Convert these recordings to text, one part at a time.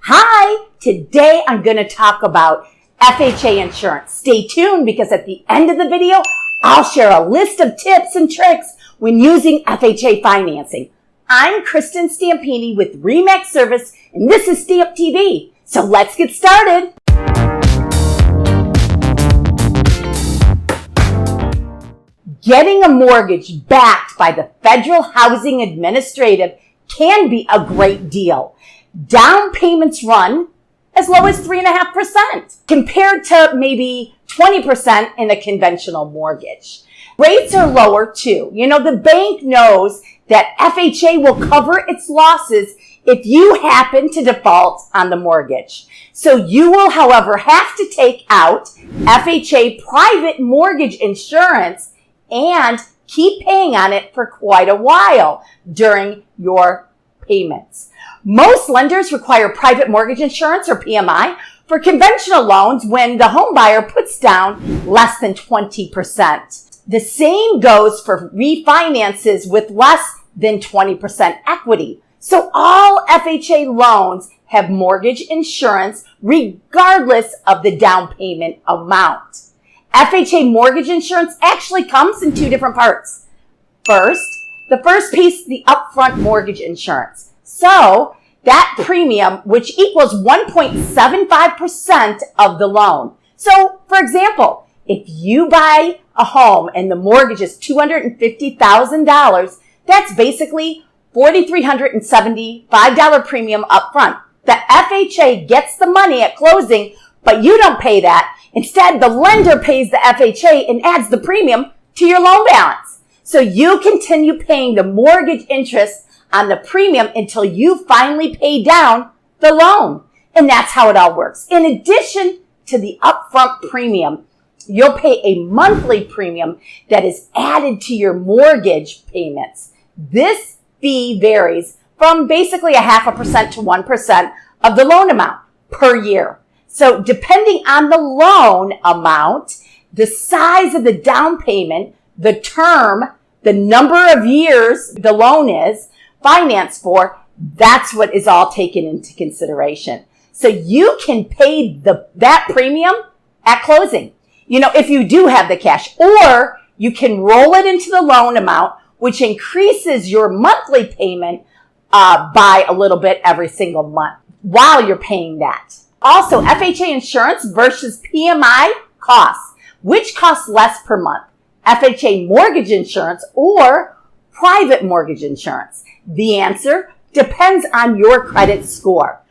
Hi, today I'm going to talk about FHA insurance. Stay tuned because at the end of the video, I'll share a list of tips and tricks when using FHA financing. I'm Kristen Stampini with RE/MAX Service, and this is Stamp TV. So let's get started. Getting a mortgage backed by the Federal Housing Administrative can be a great deal. Down payments run as low as 3.5% compared to maybe 20% in a conventional mortgage. Rates are lower too. The bank knows that FHA will cover its losses if you happen to default on the mortgage. So you will, however, have to take out FHA private mortgage insurance and keep paying on it for quite a while during your payments. Most lenders require private mortgage insurance or PMI for conventional loans when the home buyer puts down less than 20%. The same goes for refinances with less than 20% equity. So all FHA loans have mortgage insurance regardless of the down payment amount. FHA mortgage insurance actually comes in two different parts. The first piece, the upfront mortgage insurance. So that premium, which equals 1.75% of the loan. So for example, if you buy a home and the mortgage is $250,000, that's basically $4,375 premium upfront. The FHA gets the money at closing, but you don't pay that. Instead, the lender pays the FHA and adds the premium to your loan balance. So you continue paying the mortgage interest on the premium until you finally pay down the loan. And that's how it all works. In addition to the upfront premium, you'll pay a monthly premium that is added to your mortgage payments. This fee varies from basically 0.5% to 1% of the loan amount per year. So depending on the loan amount, the size of the down payment, the term, the number of years the loan is financed for, that's what is all taken into consideration. So you can pay that premium at closing, if you do have the cash, or you can roll it into the loan amount, which increases your monthly payment by a little bit every single month while you're paying that. Also, FHA insurance versus PMI costs. Which costs less per month? FHA mortgage insurance or private mortgage insurance? The answer depends on your credit score.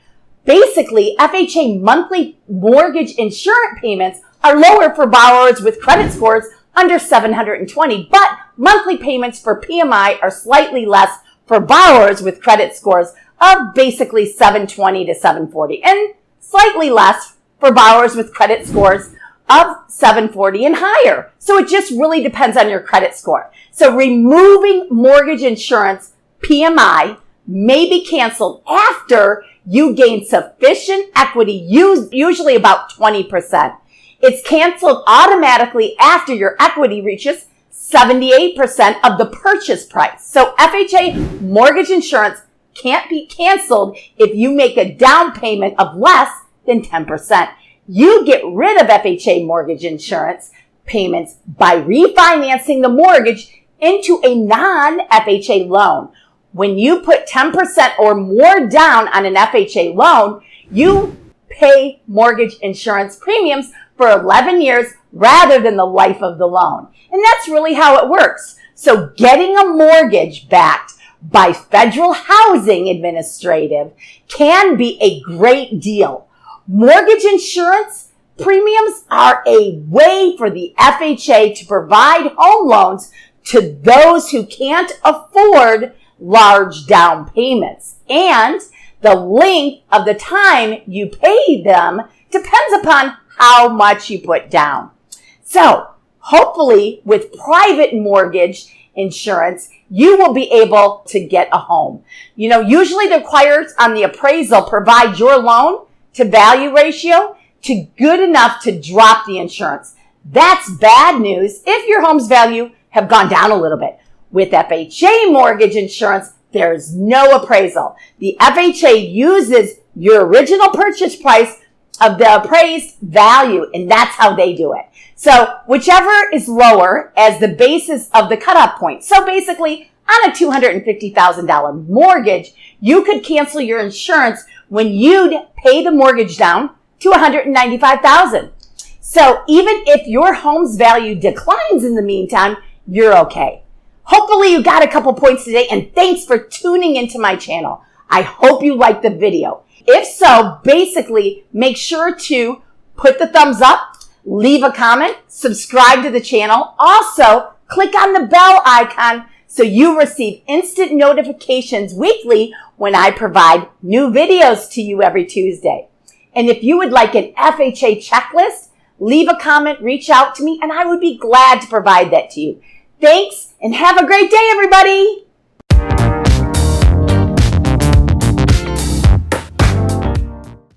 Basically, FHA monthly mortgage insurance payments are lower for borrowers with credit scores under 720, but monthly payments for PMI are slightly less for borrowers with credit scores of basically 720 to 740, and slightly less for borrowers with credit scores of 740 and higher. So it just really depends on your credit score. So removing mortgage insurance PMI may be canceled after you gain sufficient equity, usually about 20%. It's canceled automatically after your equity reaches 78% of the purchase price. So FHA mortgage insurance can't be canceled if you make a down payment of less than 10%. You get rid of FHA mortgage insurance payments by refinancing the mortgage into a non-FHA loan. When you put 10% or more down on an FHA loan, you pay mortgage insurance premiums for 11 years rather than the life of the loan. And that's really how it works. So getting a mortgage backed by Federal Housing Administrative can be a great deal. Mortgage insurance premiums are a way for the FHA to provide home loans to those who can't afford large down payments. And the length of the time you pay them depends upon how much you put down. So hopefully with private mortgage insurance, you will be able to get a home. Usually the requirements on the appraisal provide your loan to value ratio to good enough to drop the insurance. That's bad news if your home's value have gone down a little bit. With FHA mortgage insurance, there's no appraisal. The FHA uses your original purchase price of the appraised value, and that's how they do it. So whichever is lower as the basis of the cutoff point. So basically, on a $250,000 mortgage, you could cancel your insurance when you'd pay the mortgage down to $195,000. So even if your home's value declines in the meantime, you're okay. Hopefully you got a couple points today, and thanks for tuning into my channel. I hope you liked the video. If so, basically make sure to put the thumbs up, leave a comment, subscribe to the channel. Also, click on the bell icon so you receive instant notifications weekly when I provide new videos to you every Tuesday. And if you would like an FHA checklist, leave a comment, reach out to me, and I would be glad to provide that to you. Thanks, and have a great day, everybody.